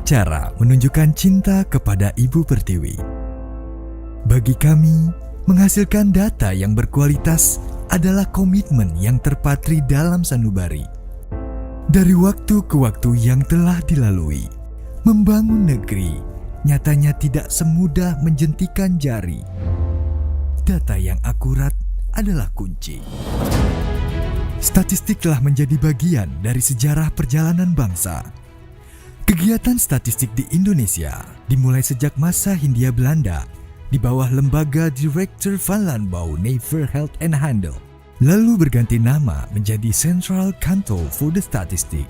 cara menunjukkan cinta kepada Ibu Pertiwi. Bagi kami, menghasilkan data yang berkualitas adalah komitmen yang terpatri dalam sanubari. Dari waktu ke waktu yang telah dilalui, membangun negeri nyatanya tidak semudah menjentikan jari. Data yang akurat adalah kunci. Statistik telah menjadi bagian dari sejarah perjalanan bangsa. Kegiatan statistik di Indonesia dimulai sejak masa Hindia Belanda di bawah lembaga Directeur van Landbouw Nijverheid en Handel, lalu berganti nama menjadi Central Kantor voor de Statistiek.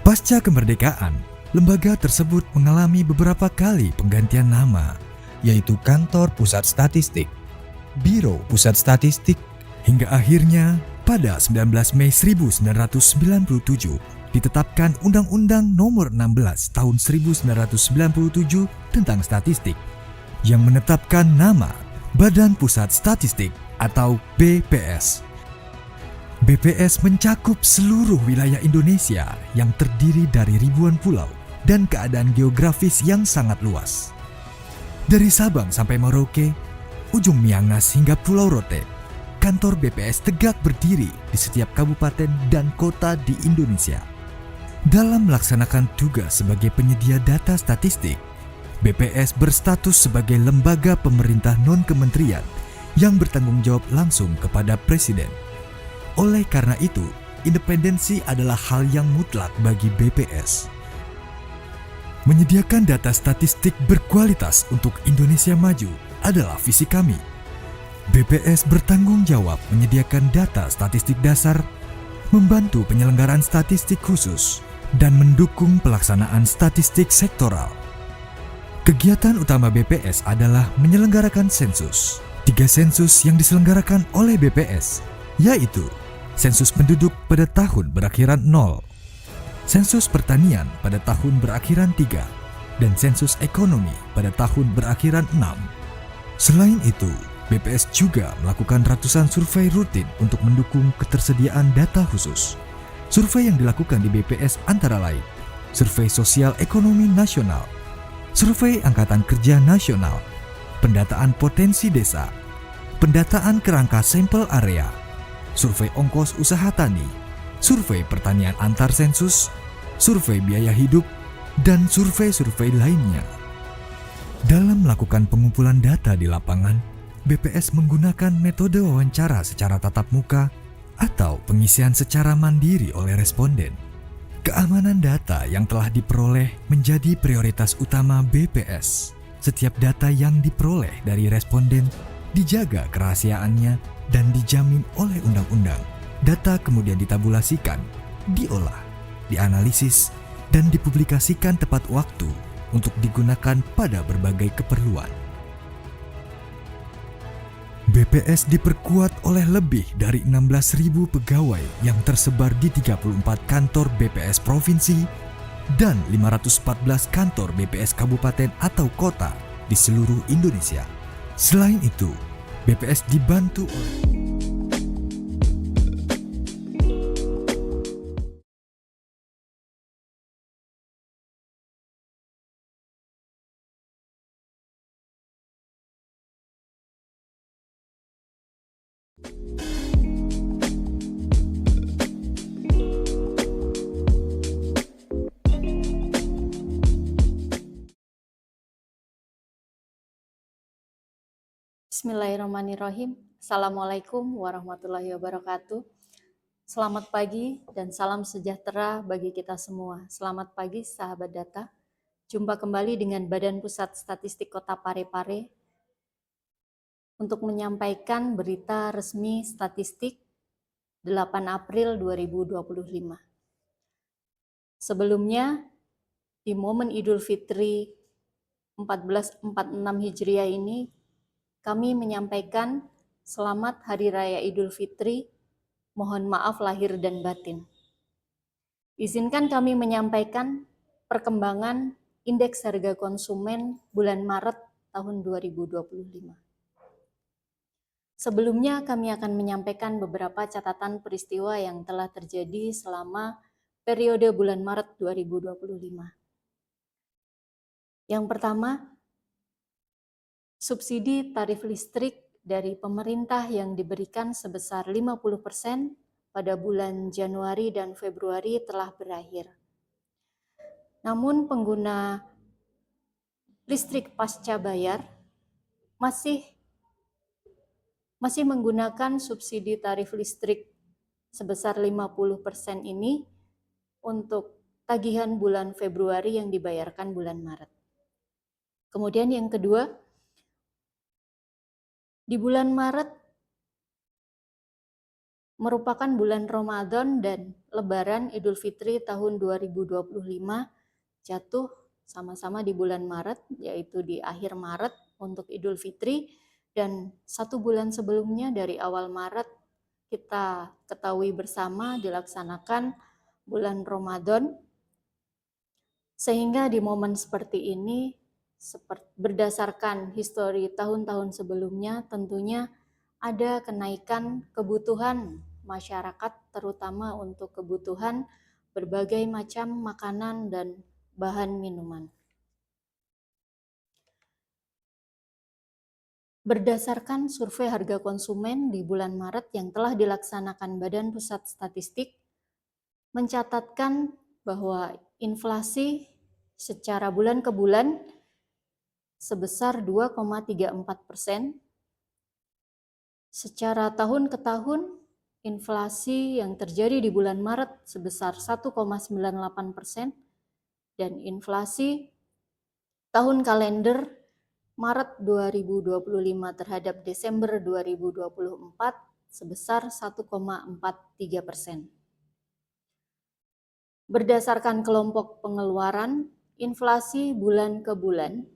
Pasca kemerdekaan, lembaga tersebut mengalami beberapa kali penggantian nama, yaitu Kantor Pusat Statistik, Biro Pusat Statistik, hingga akhirnya pada 19 Mei 1997 ditetapkan Undang-Undang Nomor 16 Tahun 1997 tentang Statistik yang menetapkan nama Badan Pusat Statistik atau BPS. BPS mencakup seluruh wilayah Indonesia yang terdiri dari ribuan pulau dan keadaan geografis yang sangat luas. Dari Sabang sampai Merauke, ujung Miangas hingga Pulau Rote, kantor BPS tegak berdiri di setiap kabupaten dan kota di Indonesia. Dalam melaksanakan tugas sebagai penyedia data statistik, BPS berstatus sebagai lembaga pemerintah non-kementerian yang bertanggung jawab langsung kepada Presiden. Oleh karena itu, independensi adalah hal yang mutlak bagi BPS. Menyediakan data statistik berkualitas untuk Indonesia maju adalah visi kami. BPS bertanggung jawab menyediakan data statistik dasar, membantu penyelenggaraan statistik khusus, dan mendukung pelaksanaan statistik sektoral. Kegiatan utama BPS adalah menyelenggarakan sensus. 3 sensus yang diselenggarakan oleh BPS, yaitu sensus penduduk pada tahun berakhiran 0, sensus pertanian pada tahun berakhiran 3, dan sensus ekonomi pada tahun berakhiran 6. Selain itu, BPS juga melakukan ratusan survei rutin untuk mendukung ketersediaan data khusus. Survei yang dilakukan di BPS antara lain Survei Sosial Ekonomi Nasional, Survei Angkatan Kerja Nasional, pendataan potensi desa, pendataan kerangka sampel area, survei ongkos usaha tani, survei pertanian antar sensus, survei biaya hidup, dan survei-survei lainnya. Dalam melakukan pengumpulan data di lapangan, BPS menggunakan metode wawancara secara tatap muka atau pengisian secara mandiri oleh responden. Keamanan data yang telah diperoleh menjadi prioritas utama BPS. Setiap data yang diperoleh dari responden dijaga kerahasiaannya dan dijamin oleh undang-undang. Data kemudian ditabulasikan, diolah, dianalisis, dan dipublikasikan tepat waktu untuk digunakan pada berbagai keperluan. BPS diperkuat oleh lebih dari 16.000 pegawai yang tersebar di 34 kantor BPS provinsi dan 514 kantor BPS kabupaten atau kota di seluruh Indonesia. Selain itu, BPS dibantu oleh Bismillahirrahmanirrahim. Assalamualaikum warahmatullahi wabarakatuh. Selamat pagi dan salam sejahtera bagi kita semua. Selamat pagi sahabat data. Jumpa kembali dengan Badan Pusat Statistik Kota Parepare untuk menyampaikan berita resmi statistik 8 April 2025. Sebelumnya, di momen Idul Fitri 1446 Hijriah ini, kami menyampaikan selamat Hari Raya Idul Fitri, mohon maaf lahir dan batin. Izinkan kami menyampaikan perkembangan Indeks Harga Konsumen bulan Maret tahun 2025. Sebelumnya kami akan menyampaikan beberapa catatan peristiwa yang telah terjadi selama periode bulan Maret 2025. Yang pertama, subsidi tarif listrik dari pemerintah yang diberikan sebesar 50% pada bulan Januari dan Februari telah berakhir. Namun pengguna listrik pasca bayar masih menggunakan subsidi tarif listrik sebesar 50% ini untuk tagihan bulan Februari yang dibayarkan bulan Maret. Kemudian yang kedua, di bulan Maret merupakan bulan Ramadan dan Lebaran Idul Fitri tahun 2025 jatuh sama-sama di bulan Maret, yaitu di akhir Maret untuk Idul Fitri, dan 1 bulan sebelumnya dari awal Maret kita ketahui bersama dilaksanakan bulan Ramadan, sehingga di momen seperti ini berdasarkan histori tahun-tahun sebelumnya tentunya ada kenaikan kebutuhan masyarakat, terutama untuk kebutuhan berbagai macam makanan dan bahan minuman. Berdasarkan survei harga konsumen di bulan Maret yang telah dilaksanakan Badan Pusat Statistik, mencatatkan bahwa inflasi secara bulan ke bulan sebesar 2,34%. Secara tahun ke tahun, inflasi yang terjadi di bulan Maret sebesar 1,98%, dan inflasi tahun kalender Maret 2025 terhadap Desember 2024 sebesar 1,43%. Berdasarkan kelompok pengeluaran, inflasi bulan ke bulan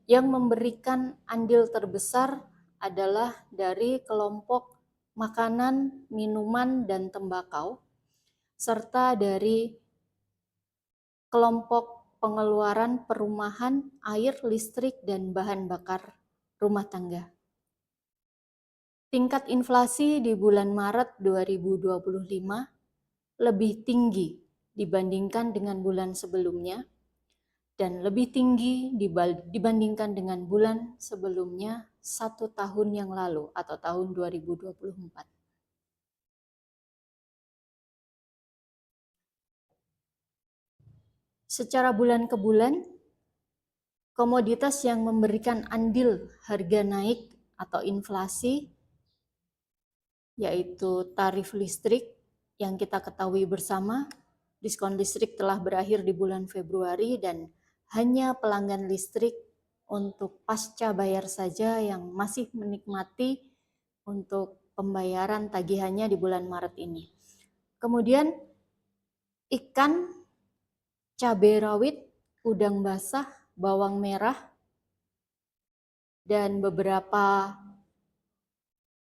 yang memberikan andil terbesar adalah dari kelompok makanan, minuman, dan tembakau, serta dari kelompok pengeluaran perumahan, air, listrik, dan bahan bakar rumah tangga. Tingkat inflasi di bulan Maret 2025 lebih tinggi dibandingkan dengan bulan sebelumnya, dan lebih tinggi dibandingkan dengan bulan sebelumnya 1 tahun yang lalu atau tahun 2024. Secara bulan ke bulan, komoditas yang memberikan andil harga naik atau inflasi yaitu tarif listrik yang kita ketahui bersama, diskon listrik telah berakhir di bulan Februari dan hanya pelanggan listrik untuk pasca bayar saja yang masih menikmati untuk pembayaran tagihannya di bulan Maret ini. Kemudian ikan, cabai rawit, udang basah, bawang merah, dan beberapa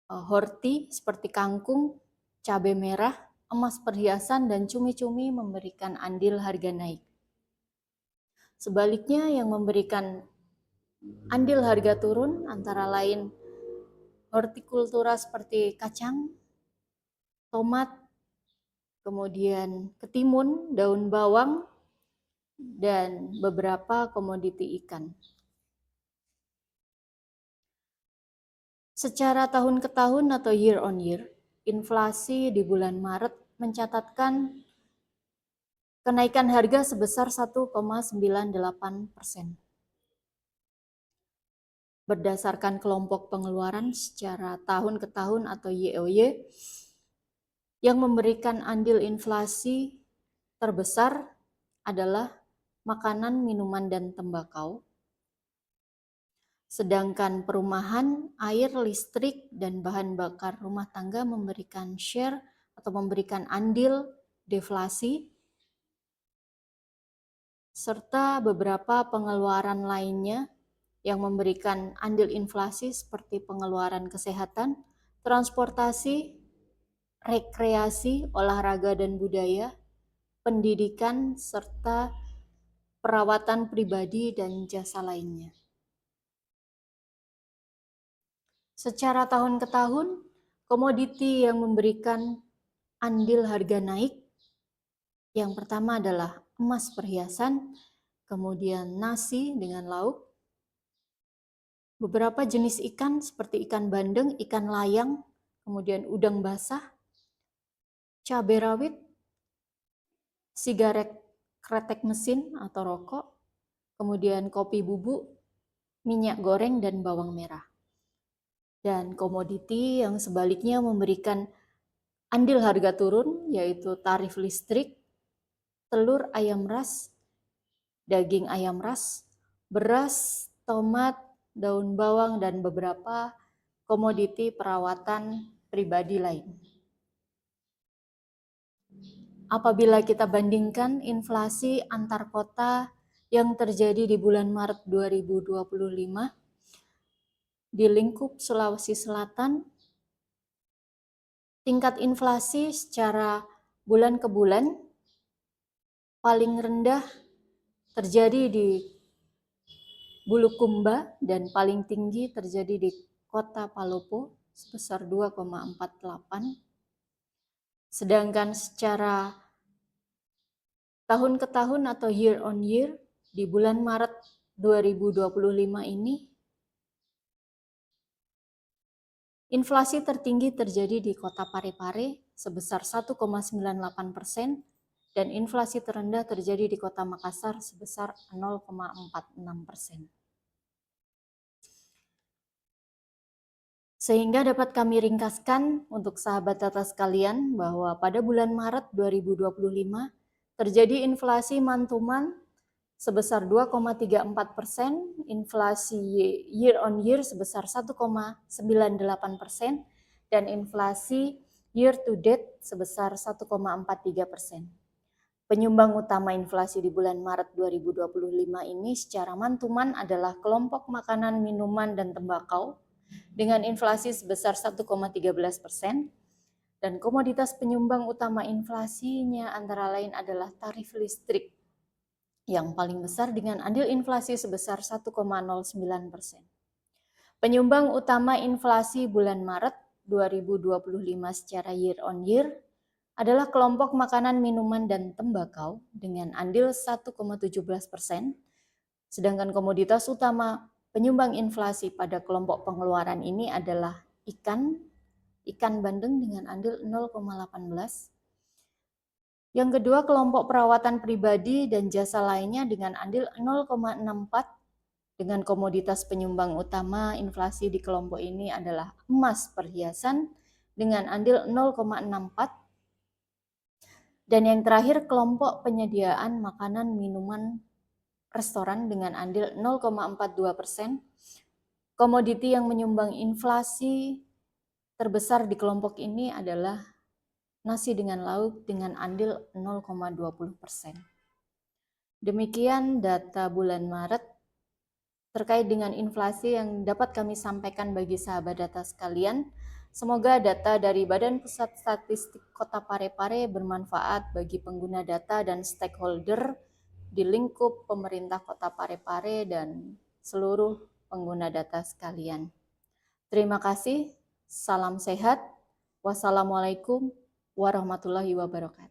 horti seperti kangkung, cabai merah, emas perhiasan, dan cumi-cumi memberikan andil harga naik. Sebaliknya yang memberikan andil harga turun antara lain hortikultura seperti kacang, tomat, kemudian ketimun, daun bawang, dan beberapa komoditi ikan. Secara tahun ke tahun atau year on year, inflasi di bulan Maret mencatatkan kenaikan harga sebesar 1,98%. Berdasarkan kelompok pengeluaran secara tahun ke tahun atau YOY, yang memberikan andil inflasi terbesar adalah makanan, minuman, dan tembakau. Sedangkan perumahan, air, listrik, dan bahan bakar rumah tangga memberikan share atau memberikan andil deflasi, serta beberapa pengeluaran lainnya yang memberikan andil inflasi seperti pengeluaran kesehatan, transportasi, rekreasi, olahraga dan budaya, pendidikan, serta perawatan pribadi dan jasa lainnya. Secara tahun ke tahun, komoditi yang memberikan andil harga naik yang pertama adalah emas perhiasan, kemudian nasi dengan lauk, beberapa jenis ikan seperti ikan bandeng, ikan layang, kemudian udang basah, cabai rawit, sigaret kretek mesin atau rokok, kemudian kopi bubuk, minyak goreng, dan bawang merah. Dan komoditi yang sebaliknya memberikan andil harga turun, yaitu tarif listrik, telur ayam ras, daging ayam ras, beras, tomat, daun bawang, dan beberapa komoditi perawatan pribadi lain. Apabila kita bandingkan inflasi antar kota yang terjadi di bulan Maret 2025, di lingkup Sulawesi Selatan, tingkat inflasi secara bulan ke bulan paling rendah terjadi di Bulukumba dan paling tinggi terjadi di Kota Palopo sebesar 2,48. Sedangkan secara tahun ke tahun atau year on year di bulan Maret 2025 ini inflasi tertinggi terjadi di Kota Parepare sebesar 1,98% dan inflasi terendah terjadi di Kota Makassar sebesar 0,46%. Sehingga dapat kami ringkaskan untuk sahabat data sekalian bahwa pada bulan Maret 2025 terjadi inflasi mantuman sebesar 2,34%, inflasi year on year sebesar 1,98%, dan inflasi year to date sebesar 1,43%. Penyumbang utama inflasi di bulan Maret 2025 ini secara mantuman adalah kelompok makanan, minuman, dan tembakau dengan inflasi sebesar 1,13%, dan komoditas penyumbang utama inflasinya antara lain adalah tarif listrik yang paling besar dengan andil inflasi sebesar 1,09%. Penyumbang utama inflasi bulan Maret 2025 secara year on year adalah kelompok makanan, minuman, dan tembakau dengan andil 1,17%, sedangkan komoditas utama penyumbang inflasi pada kelompok pengeluaran ini adalah ikan bandeng dengan andil 0,18. Yang kedua, kelompok perawatan pribadi dan jasa lainnya dengan andil 0,64, dengan komoditas penyumbang utama inflasi di kelompok ini adalah emas perhiasan dengan andil 0,64. Dan yang terakhir, kelompok penyediaan makanan, minuman, restoran dengan andil 0,42%. Komoditi yang menyumbang inflasi terbesar di kelompok ini adalah nasi dengan lauk dengan andil 0,20%. Demikian data bulan Maret terkait dengan inflasi yang dapat kami sampaikan bagi sahabat data sekalian. Semoga data dari Badan Pusat Statistik Kota Parepare bermanfaat bagi pengguna data dan stakeholder di lingkup pemerintah Kota Parepare dan seluruh pengguna data sekalian. Terima kasih, salam sehat, wassalamualaikum warahmatullahi wabarakatuh.